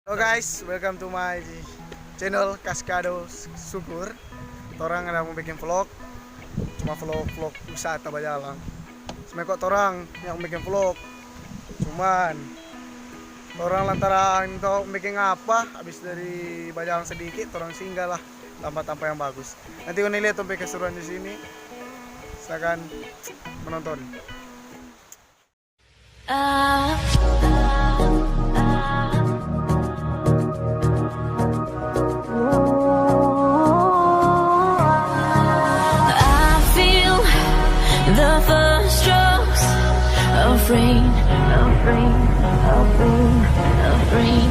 Halo guys, welcome to my channel Kaskado Syukur. Torang ada mau bikin vlog, cuma vlog wisata Bajalang. Sebenarnya kok torang yang bikin vlog, cuman torang lantaran tau bikin apa, habis dari Bajalang sedikit, torang singgah lah tempat-tempat yang bagus. Nanti kau lihat sampai keseruan di sini, silakan menonton. The first strokes of rain, of rain, of rain, of rain.